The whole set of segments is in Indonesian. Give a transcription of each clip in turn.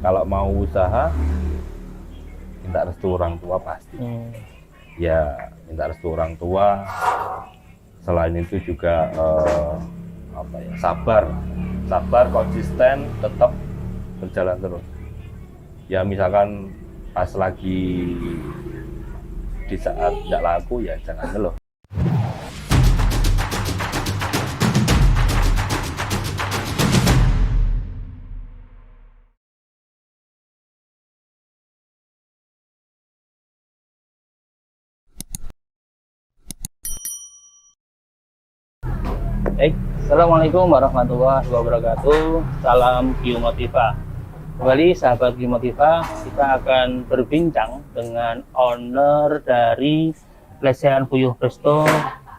kalau mau usaha minta restu orang tua pasti. Ya minta restu orang tua. Selain itu juga sabar, konsisten, tetap berjalan terus. Ya misalkan pas lagi di saat tidak laku ya jangan ngeluh. Baik, Assalamualaikum warahmatullahi wabarakatuh. Salam Biomotiva. Kembali sahabat Biomotiva, kita akan berbincang dengan owner dari Lesehan Puyuh Presto,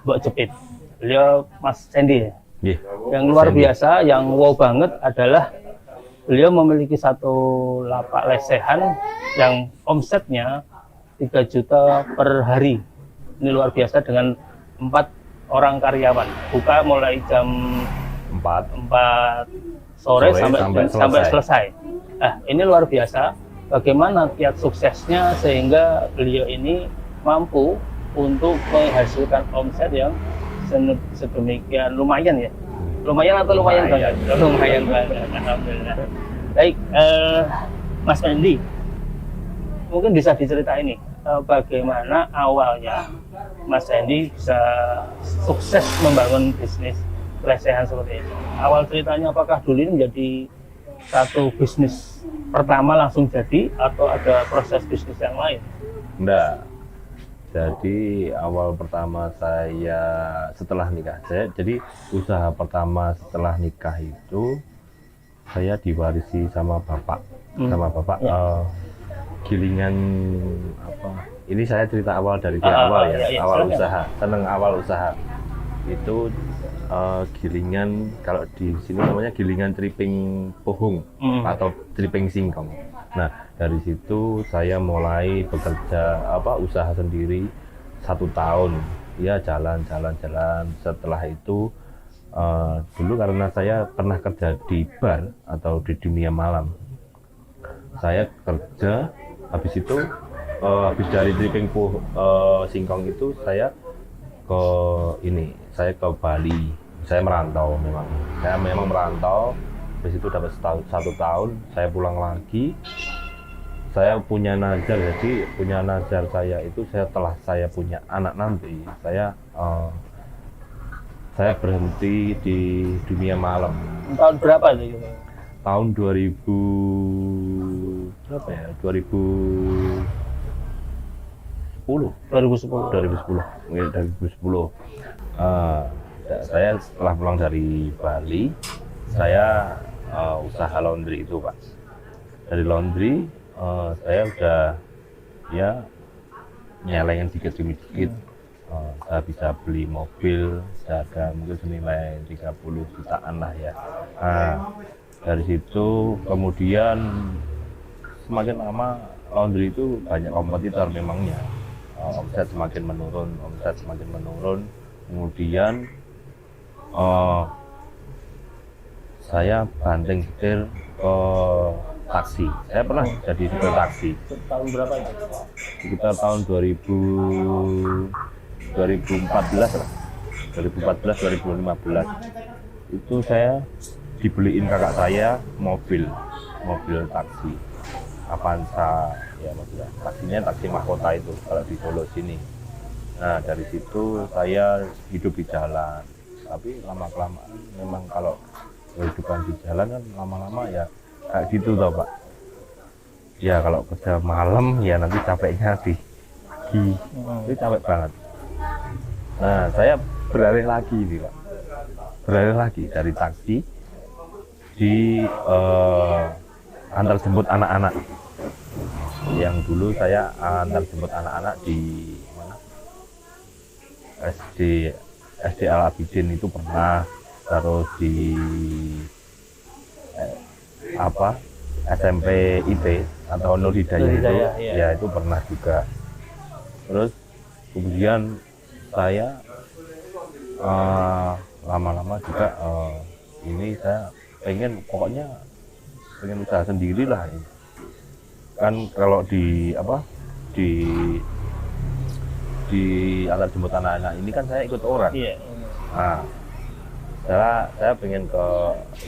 Mbok Jepit. Beliau Mas Sandy. Yeah. Yang luar Sandy. biasa, yang wow banget adalah beliau memiliki satu lapak lesehan yang omsetnya 3 juta per hari. Ini luar biasa dengan 4 orang karyawan, buka mulai jam 4 sore sampai selesai. Nah, ini luar biasa. Bagaimana kiat suksesnya sehingga beliau ini mampu untuk menghasilkan omset yang sedemikian lumayan ya. Lumayan atau lumayan banget? Lumayan banget, alhamdulillah. Baik, Mas Andy, mungkin bisa diceritain nih bagaimana awalnya Mas Sandy bisa sukses membangun bisnis lesehan seperti ini. Awal ceritanya apakah dulu ini menjadi satu bisnis pertama langsung jadi atau ada proses bisnis yang lain? Enggak. Jadi awal pertama saya setelah nikah, jadi usaha pertama setelah nikah itu saya diwarisi sama bapak, ya. Gilingan apa? Ini saya cerita awal dari awal ya, awal usaha, seneng awal usaha. Itu gilingan, kalau di sini namanya gilingan triping pohung atau triping singkong. Nah, dari situ saya mulai bekerja usaha sendiri 1 tahun. Ya jalan. Setelah itu dulu karena saya pernah kerja di bar atau di dunia malam. Saya kerja, habis itu habis dari tripping singkong itu saya ke Bali. Saya merantau memang merantau. Habis itu dapat 1 tahun saya pulang lagi. Saya punya nazar, jadi punya nazar saya itu setelah saya punya anak nanti saya berhenti di dunia malam. Tahun berapa itu? Tahun 2000 berapa ya? 2010. Mungkin 2010. Saya setelah pulang dari Bali, saya usaha laundry itu, Pak. Dari laundry saya udah ya nyelengin dikit demi dikit. Saya bisa beli mobil, ada mungkin senilai 30 jutaan lah ya. Dari situ kemudian semakin lama laundry itu banyak kompetitor memangnya. Omset semakin menurun. Kemudian saya banting setir ke taksi. Saya pernah jadi supir taksi. Tahun berapa itu? Sekitar tahun 2014 lah. 2015. Itu saya dibeliin kakak saya mobil taksi Avanza ya, maksudnya taksinya taksi mahkota itu kalau di Solo sini. Nah, dari situ saya hidup di jalan, tapi lama-kelamaan memang kalau kehidupan di jalan kan lama-lama ya kayak gitu toh, Pak. Ya kalau kerja malam ya nanti capeknya di pagi, itu capek banget. Nah, saya beralih lagi nih, Pak. Beralih lagi dari taksi di antar jemput anak-anak. Yang dulu saya antar jemput anak-anak di mana? SD Al Abidin itu pernah, terus di SMP IT atau Nur Hidayah itu ya itu pernah juga. Terus kemudian saya lama-lama juga ini saya pengen pokoknya pengen usaha sendiri lah ini. Kan kalau di apa di antar jemput anak-anak ini kan saya ikut orang. Iya. Nah, saya pengen ke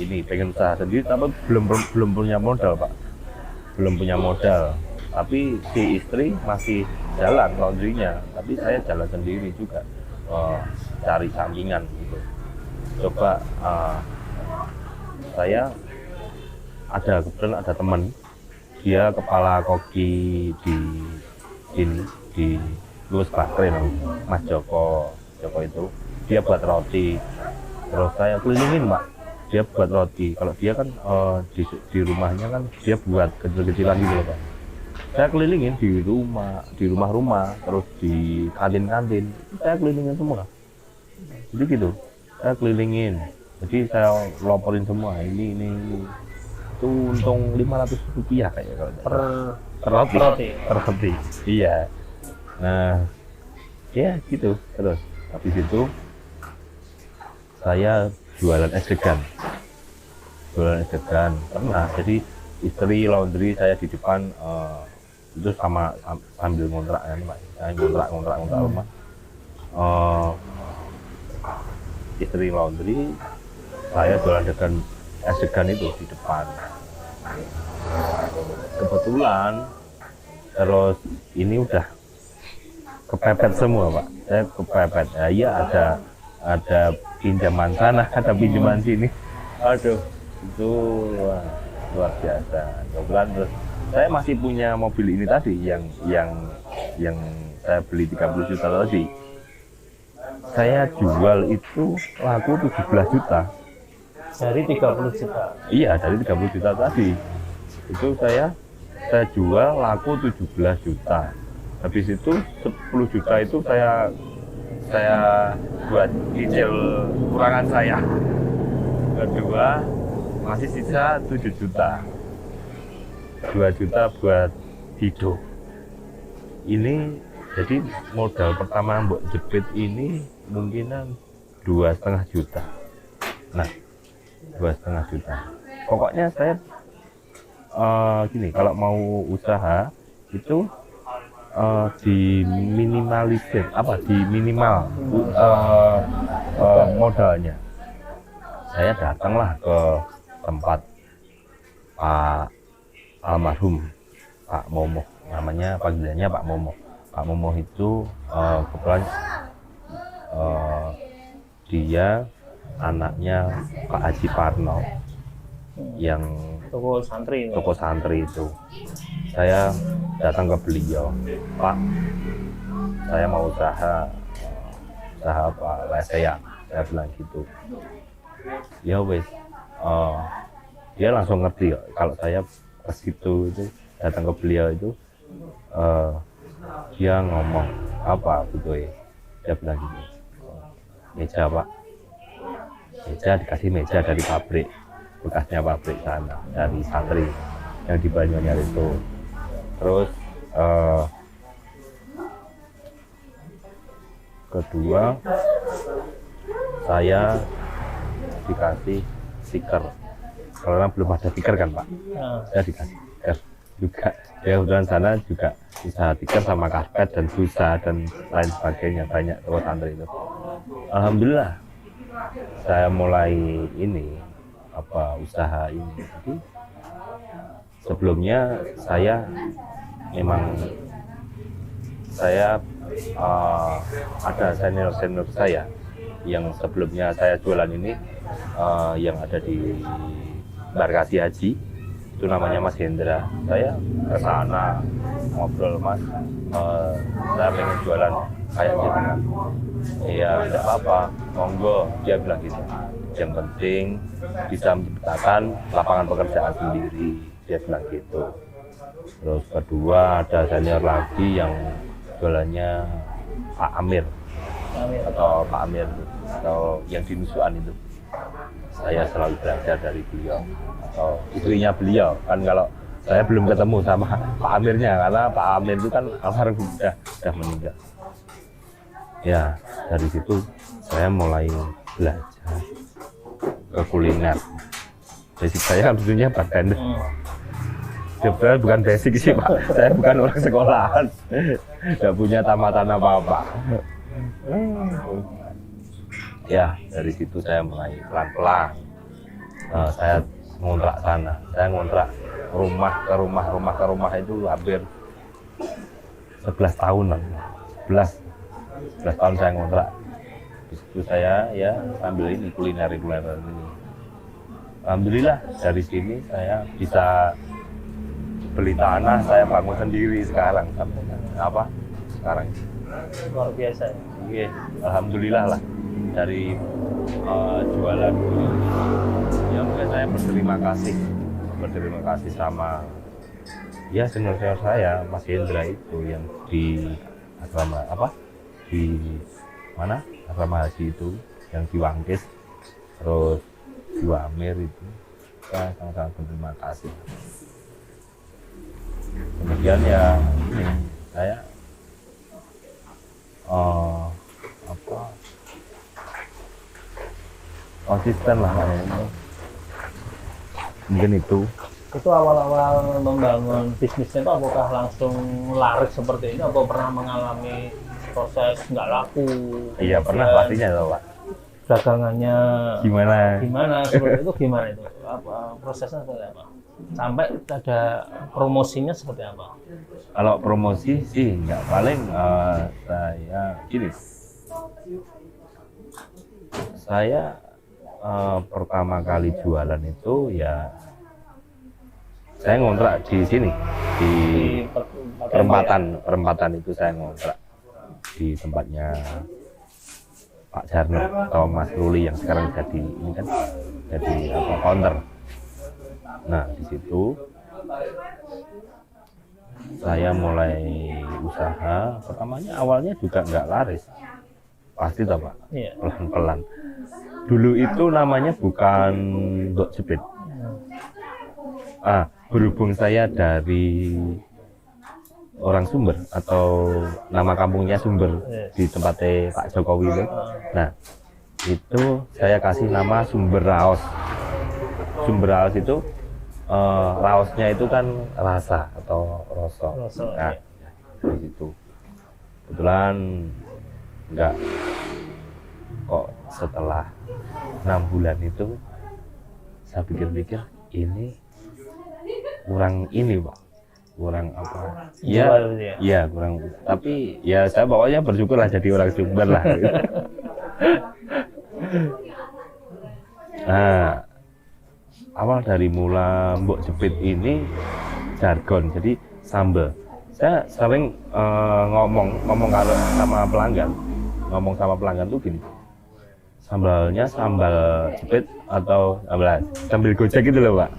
ini, pengen usaha sendiri, tapi belum punya modal Pak, belum punya modal. Tapi si istri masih jalan laundrynya, tapi saya jalan sendiri juga, cari sampingan gitu. Coba saya kebetulan ada teman, dia kepala koki di ini di Louis Bakri, Mas Joko itu dia buat roti, terus saya kelilingin Pak, dia buat roti. Kalau dia kan di rumahnya kan dia buat kecil-kecilan gitu loh Pak. Saya kelilingin di rumah-rumah, terus di kantin-kantin, saya kelilingin semua. Jadi gitu, saya kelilingin. Jadi saya laporin semua, ini itu untung Rp500 kayaknya kalau per roti. Iya. Nah, ya gitu terus. Habis itu saya jualan es degan. Pernah. Jadi istri laundry saya di depan, itu sambil ngontrak kan Pak. Saya ngontrak rumah. Istri laundry, saya jualan es degan itu di depan. Kebetulan terus ini udah kepepet semua Pak, saya kepepet. Ya, iya ada pinjaman sana, ada pinjaman sini. Aduh, itu luar biasa. Kebetulan terus saya masih punya mobil ini tadi yang saya beli 30 juta tadi. Saya jual itu laku 17 juta. Dari 30 juta. Iya, dari 30 juta tadi. Itu saya jual laku 17 juta. Habis itu 10 juta itu saya buat cicil kurangan saya. Kedua masih sisa 7 juta. 2 juta buat hidup. Ini jadi modal pertama buat jepit ini mungkinan 2,5 juta. Nah, 2,5 juta. Pokoknya saya gini, kalau mau usaha itu diminimalisir, minimal modalnya. Saya datanglah ke tempat Pak almarhum Pak Momo, namanya panggilannya Pak Momo. Pak Momo itu kebetulan dia anaknya Pak Haji Parno yang toko santri itu. Saya datang ke beliau, Pak, saya mau usaha apa lesehan, saya bilang gitu. Ya wes, dia langsung ngerti kalau saya ke situ itu datang ke beliau itu, dia ngomong apa butuh, dia bilang gitu, meja Pak, meja, dikasih meja dari pabrik, bekasnya pabrik sana, dari santri yang di Banyuanyar itu. Terus kedua, saya dikasih stiker karena belum ada stiker kan Pak. Saya dikasih stiker juga. Ya kebetulan sana juga usaha stiker sama karpet dan busa dan lain sebagainya, banyak toko santri itu. Alhamdulillah saya mulai ini usaha ini. Jadi sebelumnya saya ada senior saya yang sebelumnya saya jualan ini, yang ada di Embarkasi Haji, itu namanya Mas Hendra. Saya ke sana ngobrol, Mas, saya pengen jualan kayak gitu kan. Iya, tidak apa-apa, monggo, dia bilang gitu. Yang penting bisa menciptakan lapangan pekerjaan sendiri, dia bilang gitu. Terus kedua, ada senior lagi yang jualannya Pak Amir atau Pak Amir atau yang di Nusuan itu. Saya selalu belajar dari beliau atau istrinya beliau kan. Kalau saya belum ketemu sama Pak Amirnya karena Pak Amir itu kan almarhum sudah meninggal. Ya, dari situ saya mulai belajar ke kuliner. basic saya kan tentunya bartender. Sebenarnya bukan basic sih Pak, saya bukan orang sekolahan, nggak punya tamatan apa-apa. Ya dari situ saya mulai pelan-pelan. Saya ngontrak sana, saya ngontrak rumah ke rumah itu hampir 11 tahunan, 11 tahun saya ngontrak. Di situ saya ya sambil ini kuliner ini. Alhamdulillah dari sini saya bisa beli tanah, saya bangun sendiri sekarang sekarang. Luar biasa ya. Iya, alhamdulillah lah dari jualan dulu. Ya mungkin saya berterima kasih sama ya senior saya Mas Hendra itu yang di asrama di mana asrama haji itu yang di Wangkis, terus di Wamir itu saya sangat berterima kasih. Kemudian ya ini saya konsisten lah kayaknya. Mungkin itu awal-awal membangun bisnisnya itu apakah langsung laris seperti ini atau pernah mengalami proses nggak laku? Iya pernah pastinya loh Pak. Dagangannya Gimana seperti itu gimana itu? Apa prosesnya seperti apa? Sampai ada promosinya seperti apa? Kalau promosi sih nggak, paling saya pertama kali jualan itu ya saya ngontrak di sini di perempatan itu saya ngontrak di tempatnya Pak Jarno atau Mas Ruli yang sekarang jadi counter. Nah di situ saya mulai usaha. Pertamanya awalnya juga nggak laris, pasti toh Pak, pelan-pelan. Dulu itu namanya bukan Mbok Jepit. Berhubung saya dari orang Sumber atau nama kampungnya Sumber di tempatnya Pak Jokowi itu. Nah itu saya kasih nama Sumber Raos. Sumber Raos itu raosnya itu kan rasa atau rosok. Nah dari situ kebetulan enggak kok setelah 6 bulan itu saya pikir-pikir ini kurang ini Pak, kurang apa ya kurang, tapi ya saya pokoknya bersyukur lah jadi orang Sumber lah gitu. Nah awal dari mula Mbok Jepit ini jargon, jadi sambal. Saya sering ngomong kalau sama pelanggan tuh gini, sambalnya sambal jepit atau sambal gojek gitu loh Pak.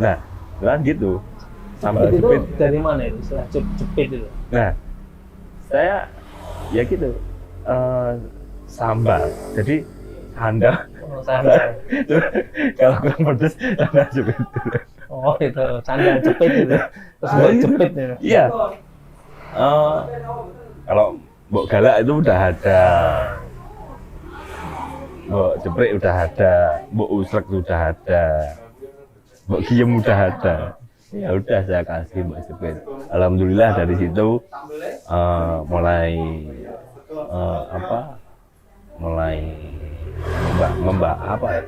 Nah kan gitu, sambal jepit itu dari mana itu istilah jepit itu? Nah saya ya gitu, sambal jadi sandal. Kalau kurang pedas sandal jepit. Oh itu sandal jepit itu, terus Mbok Jepit itu. Iya. Kalau Mbok Galak itu udah ada, Mbok Jeprik udah ada, Mbok Usrek udah ada, Mbok Giem udah ada. Ya udah saya kasih Mbok Jepit. Alhamdulillah dari situ mulai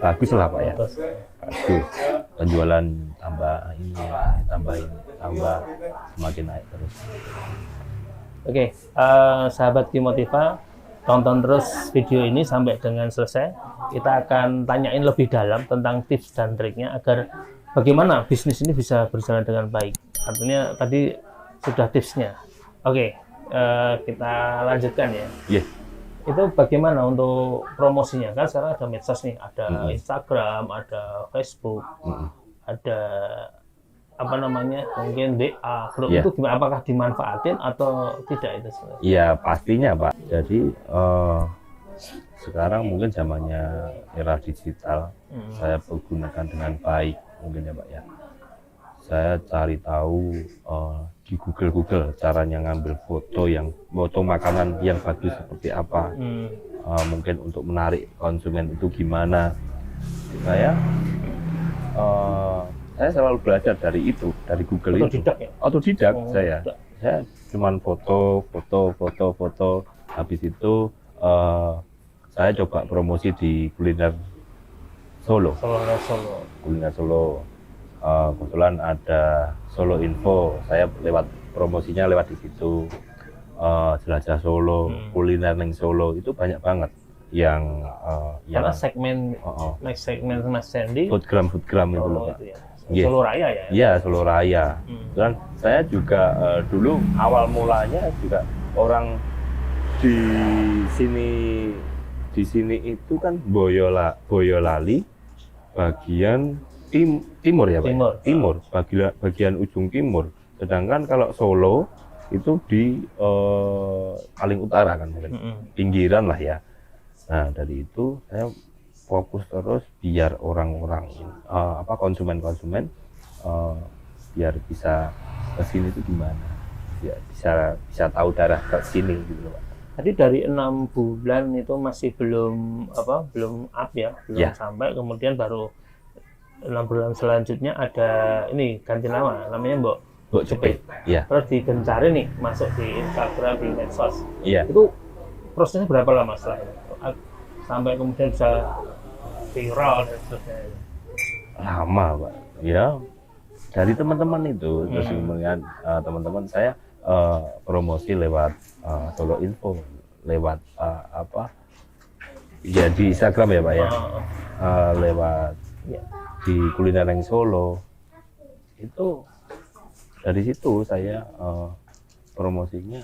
bagus lah Pak ya. Bagus. Penjualan tambah semakin naik terus. Oke, sahabat Kimotiva, tonton terus video ini sampai dengan selesai. Kita akan tanyain lebih dalam tentang tips dan triknya agar bagaimana bisnis ini bisa berjalan dengan baik. Artinya tadi sudah tipsnya. Oke, kita lanjutkan ya. Yes. Itu bagaimana untuk promosinya? Kan sekarang ada medsos nih, ada Instagram, ada Facebook, ada apa namanya, mungkin WA, grup itu gimana? Apakah dimanfaatin atau tidak itu sebenarnya? Iya pastinya Pak. Jadi sekarang mungkin zamannya era digital, saya pergunakan dengan baik mungkin ya Pak ya. Saya cari tahu di Google caranya ngambil foto makanan yang bagus seperti apa, mungkin untuk menarik konsumen itu gimana. Saya saya selalu belajar dari itu, dari Google itu. Otodidak ya? Otodidak Oh, saya. otodidak. Saya cuman foto. Habis itu saya coba promosi di kuliner Solo. Kuliner Solo. Kebetulan ada Solo Info. Saya promosinya lewat di situ. Jelajah Solo, kuliner neng Solo itu banyak banget yang Karena segmen Mas Sandy foodgram itu loh Pak. itu ya. Iya. Solo Raya ya. Iya, Solo Raya. Dan saya juga dulu awal mulanya juga orang di sini itu kan Boyolali bagian timur ya Pak. Timur, bagian ujung timur. Sedangkan kalau Solo itu di paling utara kan mungkin. Pinggiran lah ya. Nah, dari itu saya fokus terus biar orang-orang konsumen biar bisa ke sini itu gimana. Ya, bisa tahu daerah ke sini gitu Pak. Tadi dari 6 bulan itu masih belum up ya, belum sampai, kemudian baru 6 bulan selanjutnya ada ini ganti nama, namanya Mbok Jepit. Iya. Terus digencari nih masuk di Instagram, di medsos. Iya. Itu prosesnya berapa lama setelah itu? Sampai kemudian bisa viral dan seterusnya. Lama Pak. Ya. Dari teman-teman itu terus kemudian teman-teman saya promosi lewat Solo Info, lewat ya di Instagram ya Pak ya, lewat di kuliner yang Solo itu. Dari situ saya promosinya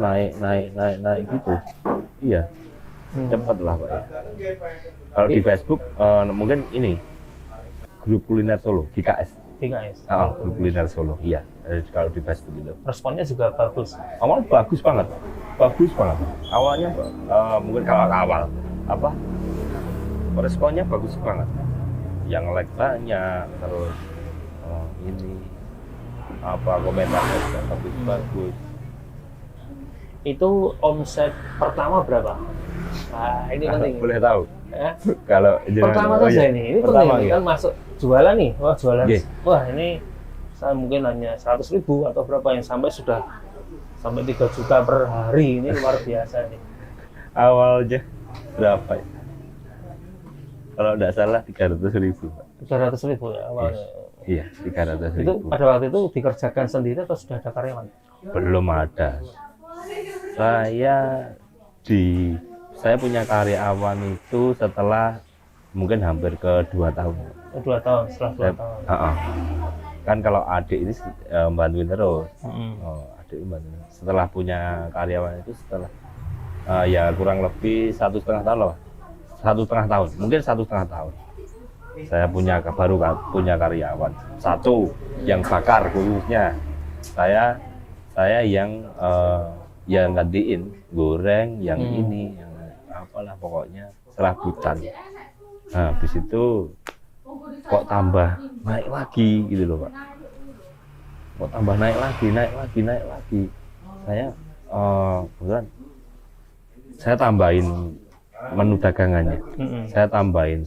naik gitu. Iya, cepat lah Pak ya. Kalau di Facebook mungkin ini grup kuliner Solo, GKS. Grup kuliner Solo, iya. Kalau di Facebook itu. Responnya juga bagus. Awal bagus banget. Awalnya mungkin kalau awal responnya bagus banget. Yang like banyak, terus ini komentarnya juga bagus. Itu omset pertama berapa? Nah, ini penting. Boleh tahu? Ya? Kalau Pertama saja ini pertama penting. Kan masuk jualan nih, jualan. Wah, ini saya mungkin hanya 100.000 atau berapa yang sampai 3 juta per hari, ini luar biasa nih. Awalnya berapa ya? Kalau tidak salah 300.000 Pak. 300.000 ya awalnya. Iya, 300.000. Itu pada waktu itu dikerjakan sendiri atau sudah ada karyawan? Belum ada. Saya punya karyawan itu setelah mungkin hampir ke 2 tahun. 2 tahun, setelah 2 tahun. Kan kalau adik ini bantuin terus. Adik bantuin. Setelah punya karyawan itu ya kurang lebih 1,5 tahun loh. 1,5 tahun, mungkin 1,5 tahun. Saya baru punya karyawan. 1 yang bakar khususnya. Saya yang gantiin, goreng, yang ini, yang apalah pokoknya serabutan. Nah, habis itu kok tambah naik lagi gitu loh Pak. Kok tambah naik lagi. Saya kebetulan saya tambahin menu dagangannya. Saya tambahin.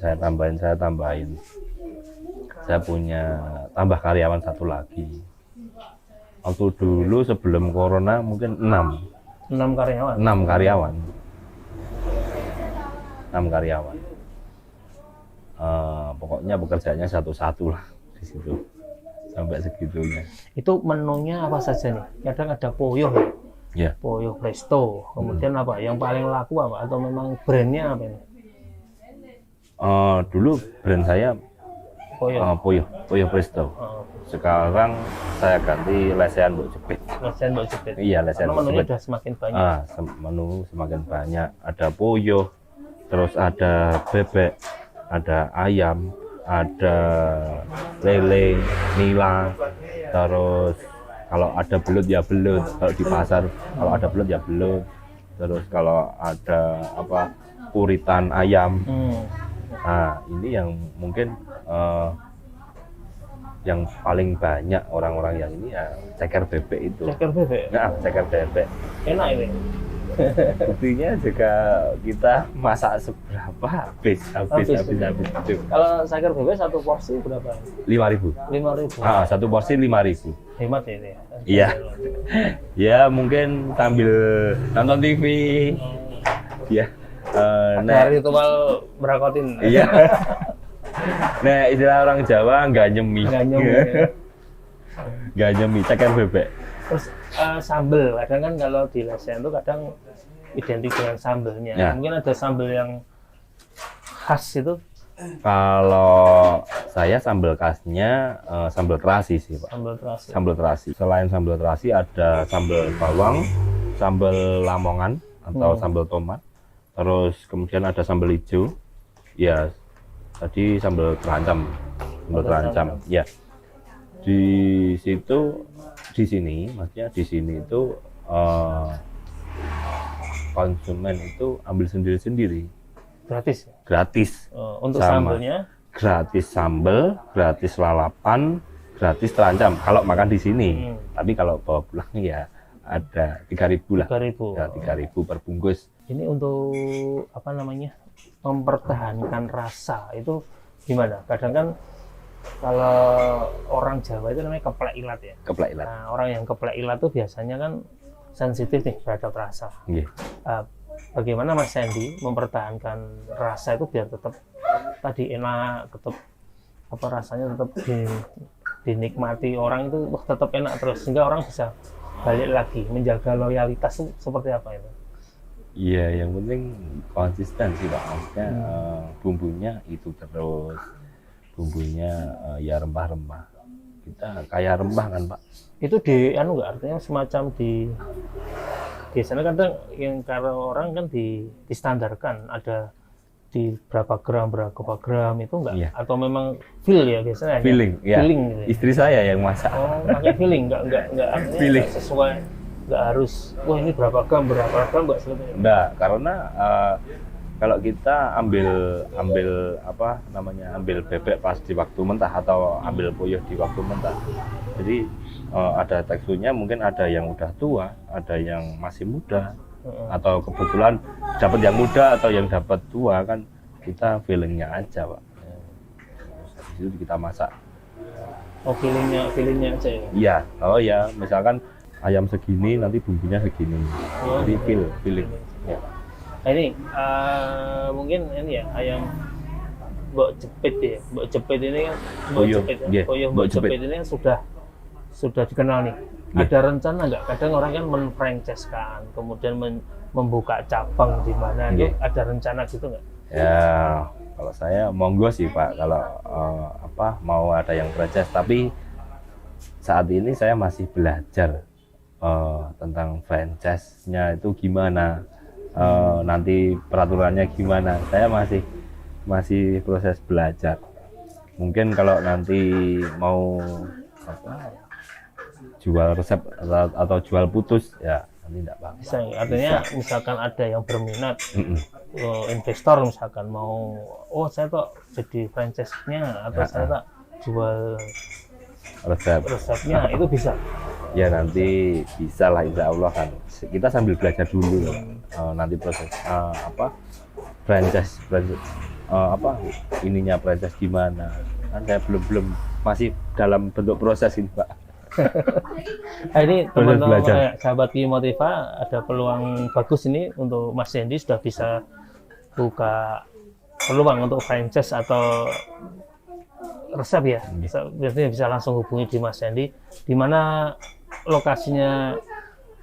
Saya punya tambah karyawan 1 lagi. Waktu dulu sebelum corona mungkin 6 karyawan. 6 karyawan. Pokoknya bekerjanya satu-satu lah di situ sampai segitunya. Itu menunya apa saja nih? Kadang ada poyo, ya. Poyo presto. Kemudian apa? Yang paling laku apa? Atau memang brandnya apa ini? Dulu brand saya Poyo presto. Sekarang saya ganti lesehan Mbok Jepit. Iya, lesehan Mbok Jepit. Menunya sudah semakin banyak. Menu semakin banyak. Ada poyo, terus ada bebek, ada ayam, ada lele, nila, terus kalau ada belut ya belut. Kalau di pasar kalau ada belut ya belut. Terus kalau ada puritan ayam. Nah, ini yang mungkin yang paling banyak orang-orang yang ini ya ceker bebek itu. Ceker bebek? Nah, ceker bebek. Enak ini? Buktinya juga kita masak seberapa habis gitu. Kalau sayur bebek satu porsi berapa? 5.000. 5.000. Satu porsi 5.000. Hemat ya ini. Iya. Ya mungkin sambil nonton TV. Ya. Ada ritual berakotin. Iya. Nah, istilah orang Jawa nggak nyemi. Nggak nyemi. Ya. Nggak nyemi, ceker bebek. Terus sambel, kadang kan kalau di lesehan itu kadang identik dengan sambelnya. Ya. Mungkin ada sambel yang khas itu. Kalau saya sambal khasnya sambal terasi sih, Pak. Sambal terasi. Sambal terasi. Selain sambal terasi ada sambal bawang, sambal lamongan atau sambal tomat. Terus kemudian ada sambal hijau. Ya, tadi sambal terancam. Sambal terancam. Ya. Di sini maksudnya di sini itu konsumen itu ambil sendiri-sendiri. Gratis. Gratis. Untuk Sama. sambelnya Gratis sambel, gratis lalapan, gratis terancam kalau makan di sini. Tapi kalau bawa pulang ya ada 3.000 lah. 3.000. Ya, 3.000 per bungkus. Ini untuk apa namanya? Mempertahankan rasa itu gimana? Kadang kan kalau orang Jawa itu namanya keplek ilat ya. Keplek ilat. Nah, orang yang keplek ilat tuh biasanya kan sensitif nih terhadap rasa. Nggih. Bagaimana Mas Sandy mempertahankan rasa itu biar tetap tadi enak, tetap apa rasanya tetap dinikmati orang itu tetap enak terus sehingga orang bisa balik lagi menjaga loyalitas itu seperti apa itu? Iya, yang penting konsisten sih Pak. Maksudnya bumbunya itu terus. Bumbunya ya rempah-rempah. Kita kayak rempah kan Pak. Itu di anu nggak, artinya semacam di sana kadang yang kalau orang kan distandarkan ada di berapa gram itu enggak? Iya. Atau memang feel ya biasanya? Feeling, ya. Feeling gitu ya? Istri saya yang masak. Oh, pakai feeling, enggak artinya Feeling. nggak sesuai, enggak harus wah ini berapa gram enggak seperti itu. Enggak, karena kalau kita ambil apa namanya, ambil bebek pas di waktu mentah atau ambil puyuh di waktu mentah. Jadi ada teksturnya, mungkin ada yang udah tua, ada yang masih muda. Atau kebetulan dapat yang muda atau yang dapat tua kan kita feelingnya aja Pak. Habis itu kita masak. Oh feelingnya aja ya? Iya, oh ya misalkan ayam segini nanti bumbunya segini. Oh, Jadi feeling. Ya. Nah, ini mungkin ini ya ayam mbok jepit ya. Mbok jepit ini kan mbok Puyuh, jepit ya. yeah, Puyuh mbok jepit ini kan sudah dikenal nih. Yeah. Ada rencana nggak? Kadang orang kan men-franchise-kan, kemudian membuka cabang di mana itu Yeah. ada rencana gitu nggak? Ya, kalau saya monggo sih Pak, kalau mau ada yang franchise, tapi saat ini saya masih belajar tentang franchise-nya itu gimana, nanti peraturannya gimana. Saya masih proses belajar. Mungkin kalau nanti mau jual resep atau jual putus ya nanti tidak bagus. Bisa, artinya misalkan ada yang berminat, investor misalkan mau, oh saya kok jadi franchise-nya atau saya tak jual resepnya itu bisa. Ya nanti bisa lah insya Allah kan. Kita sambil belajar dulu nanti proses franchise ininya franchise gimana. Kan saya belum masih dalam bentuk proses ini Pak. Nah, ini teman-teman sahabat Motiva ada peluang bagus ini untuk Mas Sandy sudah bisa buka peluang untuk franchise atau resep ya. Biasanya bisa langsung hubungi di Mas Sandy. Di mana lokasinya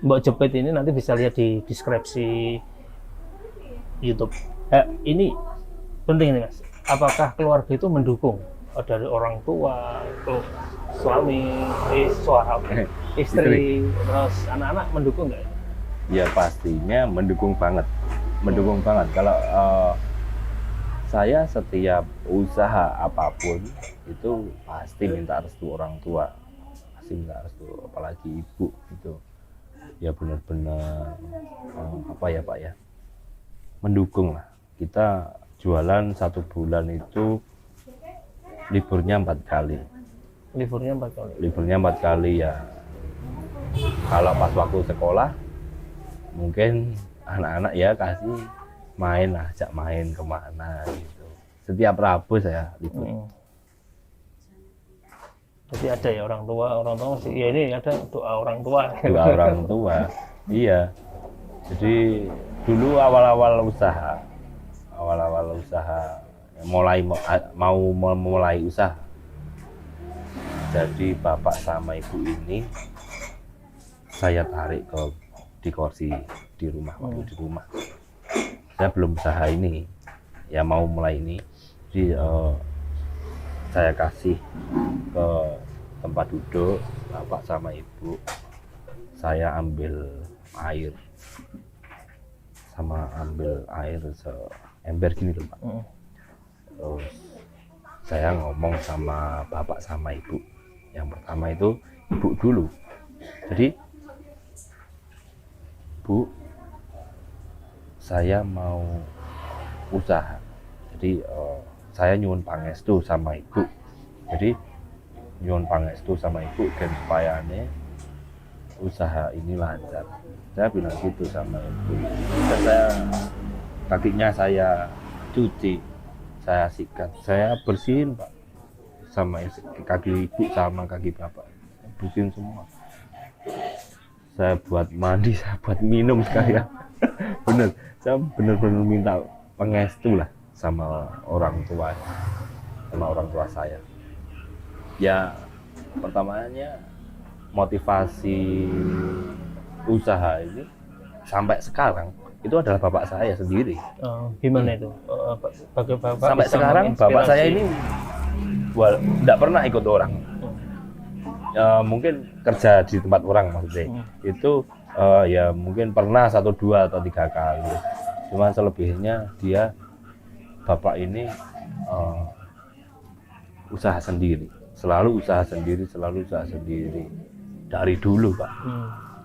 Mbok Jepit ini nanti bisa lihat di deskripsi YouTube. Ini penting nih Mas. Apakah keluarga itu mendukung dari orang tua, suami, istri, terus anak-anak mendukung nggak? Ya pastinya mendukung banget, Kalau saya setiap usaha apapun itu pasti minta restu orang tua, pasti minta restu, apalagi ibu itu ya benar-benar Pak ya, mendukung lah. Kita jualan 1 bulan itu liburnya 4 kali. Liburnya 4 kali. Liburnya 4 kali ya. Kalau pas waktu sekolah mungkin anak-anak ya kasih main, ajak main kemana gitu. Setiap Rabu saya libur. Jadi ada ya orang tua masih, ya ini ada doa orang tua. Doa orang tua, iya. Jadi dulu awal-awal usaha mau memulai usaha. Jadi bapak sama ibu ini saya tarik di kursi di rumah, waktu di rumah. Saya belum usaha ini, ya mau mulai ini. Jadi saya kasih ke tempat duduk bapak sama ibu. Saya ambil air seember gini loh Pak. Terus saya ngomong sama bapak sama ibu. Yang pertama itu ibu dulu. Jadi, Bu, saya mau usaha. Jadi saya nyuwun pangestu sama ibu. Jadi nyuwun pangestu sama ibu dan supaya usaha ini lancar. Saya bilang gitu sama ibu. Dan kakinya saya cuci, saya sikat, saya bersihin Pak, sama kaki ibu sama kaki bapak, bersihin semua. Saya buat mandi, saya buat minum sekalian. Bener, saya bener-bener minta pangestu lah sama orang tua saya. Ya pertamanya motivasi usaha ini sampai sekarang itu adalah bapak saya sendiri. Gimana itu? Bapak sampai sekarang bapak saya ini tidak pernah ikut orang. Mungkin kerja di tempat orang maksudnya. Itu ya mungkin pernah 1, 2 atau 3 kali. Cuma selebihnya bapak ini usaha sendiri, selalu usaha sendiri dari dulu Pak.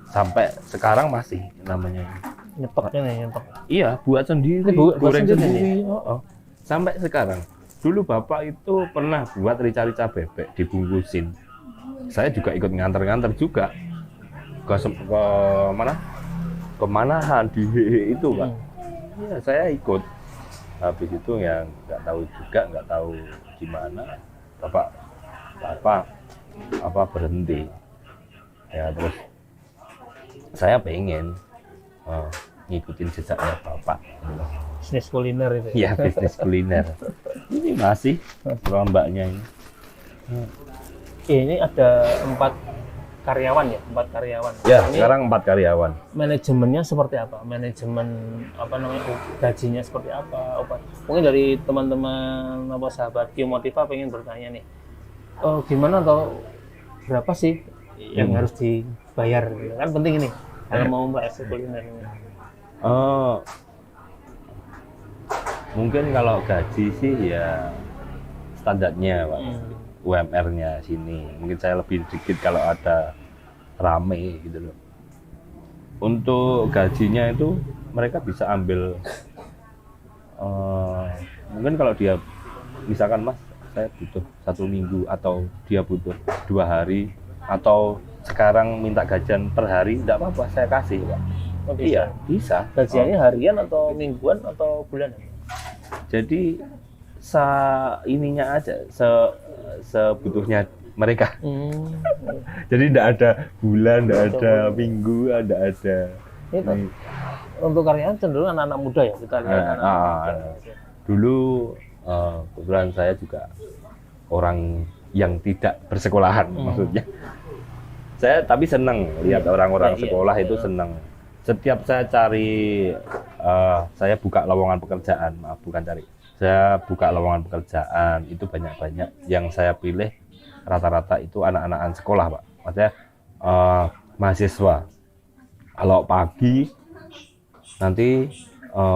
Sampai sekarang masih namanya nyetok. Iya, buat sendiri, goreng sendiri. Sampai sekarang. Dulu bapak itu pernah buat rica-rica bebek dibungkusin. Saya juga ikut nganter-nganter juga ke mana? Kemanahan di itu Pak. Iya, saya ikut. Habis itu ya nggak tahu gimana bapak berhenti. Ya terus saya pengen ngikutin jejaknya bapak. Bisnis kuliner itu. Iya, bisnis kuliner. Ini masih rombaknya ini. Ini ada 4 karyawan ya, 4 karyawan. Ya, ini sekarang 4 karyawan. Manajemennya seperti apa? Manajemen gajinya seperti apa? Mungkin dari teman-teman sahabat Qmotiva pengen bertanya nih. Gimana atau berapa sih yang harus dibayar? Kan penting ini kalau mau membahas kuliner ini. Mungkin kalau gaji sih ya standarnya Pak. UMR-nya sini. Mungkin saya lebih sedikit kalau ada rame gitu loh. Untuk gajinya itu mereka bisa ambil mungkin kalau dia misalkan Mas saya butuh 1 minggu atau dia butuh 2 hari atau sekarang minta gajian per hari, tidak apa-apa saya kasih Pak. Iya, bisa. Gajiannya harian atau mingguan atau bulanan? Jadi ininya aja sebutuhnya mereka. Jadi tidak ada bulan, tidak ada minggu, tidak ada. Untuk karyawan cenderung anak-anak muda ya kita lihat. Dulu kebetulan saya juga orang yang tidak bersekolahan maksudnya. Saya tapi senang lihat orang-orang sekolah itu senang. Setiap saya cari, saya buka lowongan pekerjaan, saya buka lowongan pekerjaan itu banyak-banyak yang saya pilih rata-rata itu anak-anak sekolah Pak, maksudnya mahasiswa. Kalau pagi nanti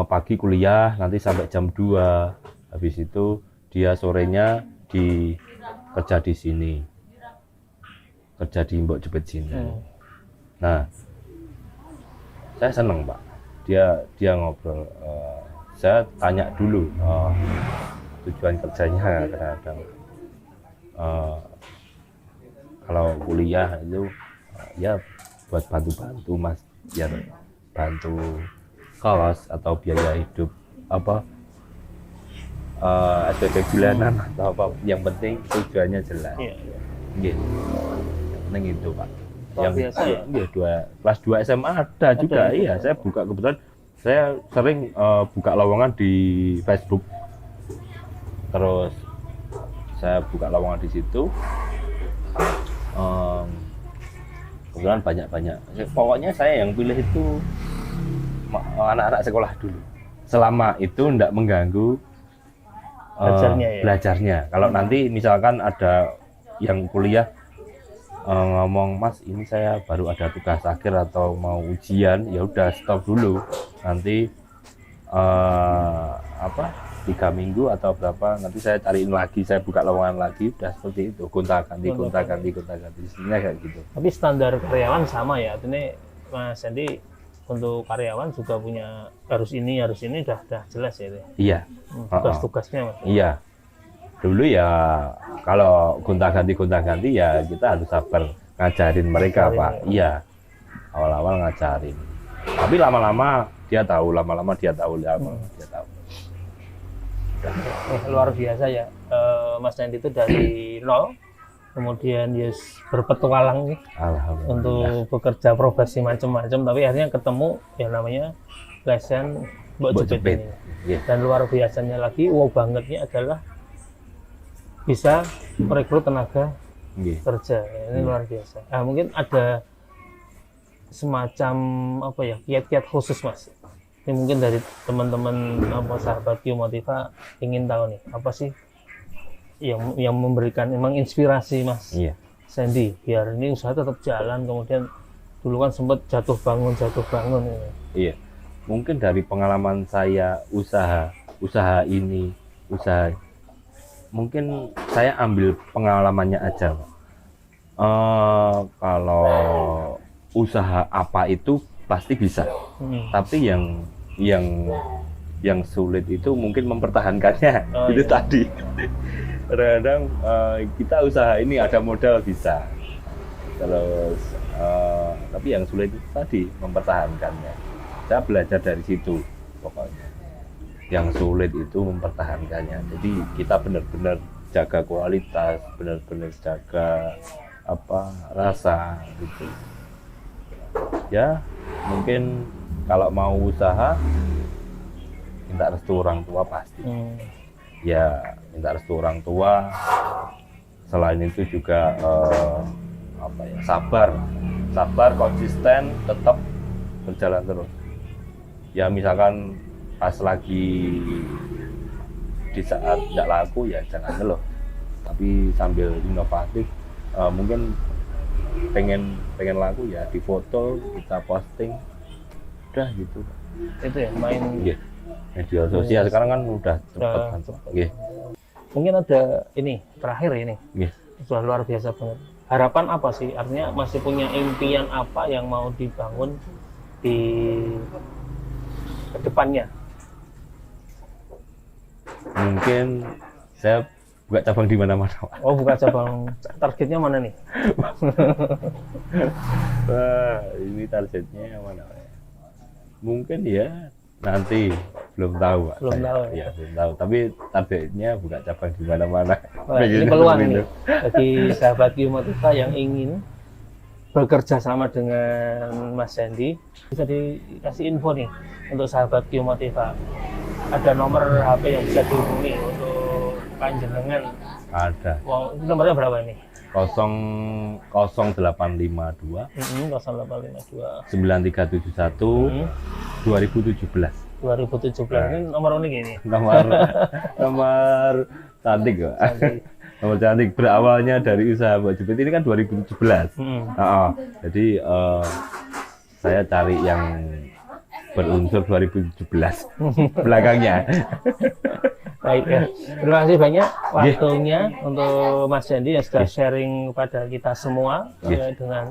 pagi kuliah nanti sampai jam 2, habis itu dia sorenya kerja di sini, kerja di Mbok Jepit sini. Nah saya seneng Pak, dia ngobrol, saya tanya dulu tujuan kerjanya. Kadang-kadang kalau kuliah itu ya buat bantu-bantu Mas, biar bantu kos atau biaya hidup apa SPP bulanan atau apa, yang penting tujuannya jelas. Iya. Nggih. Yang penting itu Pak. Luar biasa ya? Nggih, kelas 2 SMA ada juga. Iya, saya buka, kebetulan saya sering buka lowongan di Facebook. Terus saya buka lowongan di situ. Kebetulan banyak. Pokoknya saya yang pilih itu anak-anak sekolah dulu. Selama itu tidak mengganggu belajarnya. Kalau nanti misalkan ada yang kuliah ngomong, Mas ini saya baru ada tugas akhir atau mau ujian, ya udah stop dulu. Nanti 3 minggu atau berapa nanti saya cariin lagi, saya buka lowongan lagi, udah seperti itu, gonta-ganti isinya kayak gitu. Tapi standar karyawan sama ya, artinya Mas Sandy untuk karyawan juga punya harus ini udah jelas ya itu. Iya. Tugas-tugasnya Mas. Iya. Dulu ya kalau gonta-ganti ya kita harus sabar ngajarin mereka Pak. Iya. Awal-awal ngajarin. Tapi lama-lama dia tahu. Luar biasa ya, Mas Sandy itu dari nol, kemudian dia berpetualang nih untuk bekerja profesi macam-macam, tapi akhirnya ketemu yang namanya lesen Mbok Jepit ini. Yeah. Dan luar biasanya lagi, wow bangetnya adalah bisa merekrut tenaga kerja. Ini luar biasa. Nah, mungkin ada semacam apa ya, kiat-kiat khusus Mas. Ini mungkin dari teman-teman sahabat Qmotiva ingin tahu nih, apa sih yang memberikan emang inspirasi Mas Sandy biar ini usaha tetap jalan, kemudian dulu kan sempat jatuh bangun Iya, mungkin dari pengalaman saya usaha mungkin saya ambil pengalamannya aja. Kalau usaha apa itu pasti bisa, tapi yang sulit itu mungkin mempertahankannya. Itu iya. Tadi kadang-kadang kita usaha ini ada modal bisa, terus tapi yang sulit itu tadi mempertahankannya. Saya belajar dari situ pokoknya. Yang sulit itu mempertahankannya. Jadi kita benar-benar jaga kualitas, benar-benar jaga rasa gitu. Ya mungkin kalau mau usaha minta restu orang tua pasti. Ya minta restu orang tua. Selain itu juga sabar, konsisten, tetap berjalan terus. Ya misalkan pas lagi di saat tidak laku ya jangan ngeluh, tapi sambil inovatif. Mungkin pengen laku ya difoto, kita posting, udah gitu. Itu ya main media sosial sekarang kan udah cepat kan. Mungkin ada ini terakhir ini sudah luar biasa banget. Harapan apa sih, artinya masih punya impian apa yang mau dibangun di kedepannya? Mungkin saya buka cabang di mana-mana. Oh, buka cabang. Targetnya mana nih? Ini targetnya yang mana? Mungkin ya nanti belum tahu, Pak. Belum tahu. Ya, belum tahu. Tapi targetnya buka cabang di mana-mana. Ini peluang nih bagi sahabat Qmotiva yang ingin bekerja sama dengan Mas Sandy. Bisa dikasih info nih untuk sahabat Qmotiva. Ada nomor HP yang bisa dihubungi untuk panjenengan. Ada. Wow, itu nomornya berapa ini? 0852 0852 9371 2017. 2017 ini nomor unik ini. Nomor cantik kok. Nomor cantik, berawalnya dari usaha Mbok Jepit ini kan 2017. Jadi saya cari yang berunsur 2017 belakangnya. Baik ya. Terima kasih banyak waktunya untuk Mas Sandy yang sudah sharing kepada kita semua dengan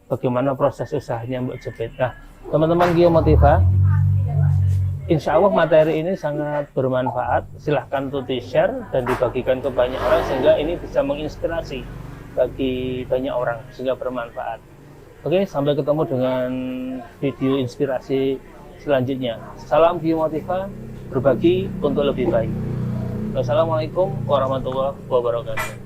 bagaimana proses usahanya Mbok Jepit. Nah, teman-teman Qmotiva, insya Allah materi ini sangat bermanfaat. Silahkan untuk di-share dan dibagikan ke banyak orang sehingga ini bisa menginspirasi bagi banyak orang sehingga bermanfaat. Oke, sampai ketemu dengan video inspirasi selanjutnya. Salam Biomotiva, berbagi untuk lebih baik. Wassalamualaikum warahmatullahi wabarakatuh.